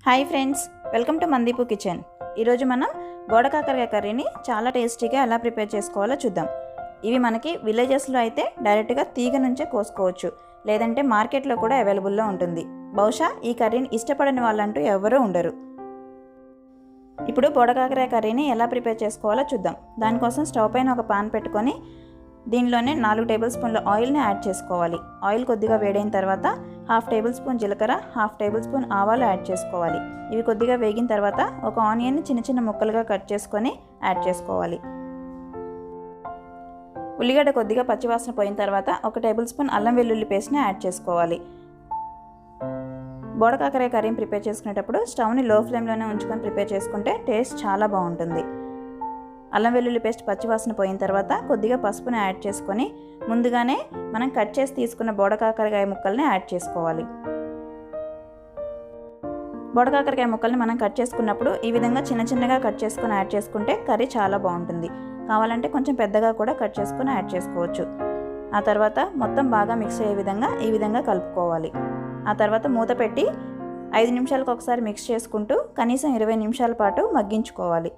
Hi friends, welcome to Mandeep kitchen. ఈరోజు మనం బోడ కాకరకాయ కర్రీని చాలా టేస్టీగా ఎలా ప్రిపేర్ చేసుకోవాలో చూద్దాం. ఇవి మనకి విలేజెస్లో అయితే డైరెక్ట్గా తీగ నుంచే కోసుకోవచ్చు, లేదంటే మార్కెట్లో కూడా అవైలబుల్లో ఉంటుంది. బహుశా ఈ కర్రీని ఇష్టపడని వాళ్ళంటూ ఎవరూ ఉండరు. ఇప్పుడు బోడ కాకరకాయ కర్రీని ఎలా ప్రిపేర్ చేసుకోవాలో చూద్దాం. దానికోసం స్టవ్ పైన ఒక పాన్ పెట్టుకొని దీనిలోనే 4 టేబుల్ స్పూన్ల ఆయిల్ని యాడ్ చేసుకోవాలి. ఆయిల్ కొద్దిగా వేడైన తర్వాత 1/2 టేబుల్ స్పూన్ జీలకర్ర, 1/2 టేబుల్ స్పూన్ ఆవాలు యాడ్ చేసుకోవాలి. ఇవి కొద్దిగా వేగిన తర్వాత ఒక ఆనియన్ని చిన్న చిన్న ముక్కలుగా కట్ చేసుకొని యాడ్ చేసుకోవాలి. ఉల్లిగడ్డ కొద్దిగా పచ్చివాసన పోయిన తర్వాత 1 టేబుల్ స్పూన్ అల్లం వెల్లుల్లి పేస్ట్ని యాడ్ చేసుకోవాలి. బోడ కాకరకాయ కర్రీని ప్రిపేర్ చేసుకునేటప్పుడు స్టవ్ని లో ఫ్లేమ్లోనే ఉంచుకొని ప్రిపేర్ చేసుకుంటే టేస్ట్ చాలా బాగుంటుంది. అల్లం వెల్లుల్లి పేస్ట్ పచ్చివాసన పోయిన తర్వాత కొద్దిగా పసుపుని యాడ్ చేసుకొని ముందుగానే మనం కట్ చేసి తీసుకున్న బోడ కాకరకాయ ముక్కల్ని యాడ్ చేసుకోవాలి. బోడ కాకరకాయ ముక్కల్ని మనం కట్ చేసుకున్నప్పుడు ఈ విధంగా చిన్న చిన్నగా కట్ చేసుకొని యాడ్ చేసుకుంటే కర్రీ చాలా బాగుంటుంది. కావాలంటే కొంచెం పెద్దగా కూడా కట్ చేసుకొని యాడ్ చేసుకోవచ్చు. ఆ తర్వాత మొత్తం బాగా మిక్స్ అయ్యే విధంగా ఈ విధంగా కలుపుకోవాలి. ఆ తర్వాత మూత పెట్టి 5 నిమిషాలకు ఒకసారి మిక్స్ చేసుకుంటూ కనీసం 20 నిమిషాల పాటు మగ్గించుకోవాలి.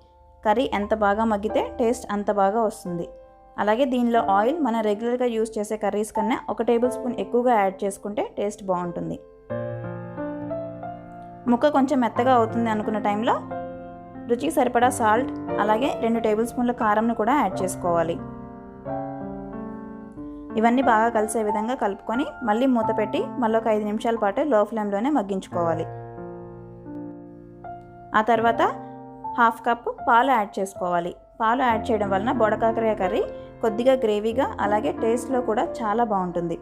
కర్రీ ఎంత బాగా మగ్గితే టేస్ట్ అంత బాగా వస్తుంది. అలాగే దీనిలో ఆయిల్ మనం రెగ్యులర్గా యూజ్ చేసే కర్రీస్ కన్నా 1 టేబుల్ స్పూన్ ఎక్కువగా యాడ్ చేసుకుంటే టేస్ట్ బాగుంటుంది. ముక్క కొంచెం మెత్తగా అవుతుంది అనుకున్న టైంలో రుచికి సరిపడా సాల్ట్, అలాగే 2 టేబుల్ స్పూన్ల కారంను కూడా యాడ్ చేసుకోవాలి. ఇవన్నీ బాగా కలిసే విధంగా కలుపుకొని మళ్ళీ మూత పెట్టి మళ్ళీ ఒక 5 నిమిషాల పాటు లో ఫ్లేమ్లోనే మగ్గించుకోవాలి. ఆ తర్వాత 1/2 కప్పు పాలు యాడ్ చేసుకోవాలి. పాలు యాడ్ చేయడం వలన బోడ కాకరకాయ కర్రీ కొద్దిగా గ్రేవీగా అలాగే టేస్ట్లో కూడా చాలా బాగుంటుంది.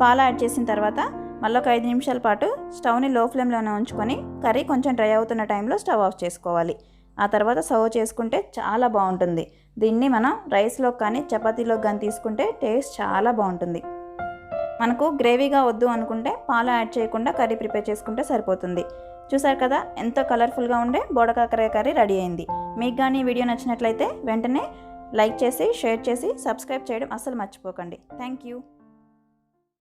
పాలు యాడ్ చేసిన తర్వాత మళ్ళీ ఒక 5 నిమిషాల పాటు స్టవ్ని లో ఫ్లేమ్లోనే ఉంచుకొని కర్రీ కొంచెం డ్రై అవుతున్న టైంలో స్టవ్ ఆఫ్ చేసుకోవాలి. ఆ తర్వాత సర్వ్ చేసుకుంటే చాలా బాగుంటుంది. దీన్ని మనం రైస్లో కానీ చపాతీలో కానీ తీసుకుంటే టేస్ట్ చాలా బాగుంటుంది. మనకు గ్రేవీగా వద్దు అనుకుంటే పాలు యాడ్ చేయకుండా కర్రీ ప్రిపేర్ చేసుకుంటే సరిపోతుంది. చూసారు కదా, ఎంతో కలర్ఫుల్గా ఉండే బోడ కాకరకాయ కర్రీ రెడీ అయింది. మీకు కానీ ఈ వీడియో నచ్చినట్లయితే వెంటనే లైక్ చేసి, షేర్ చేసి, సబ్స్క్రైబ్ చేయడం అస్సలు మర్చిపోకండి. Thank you.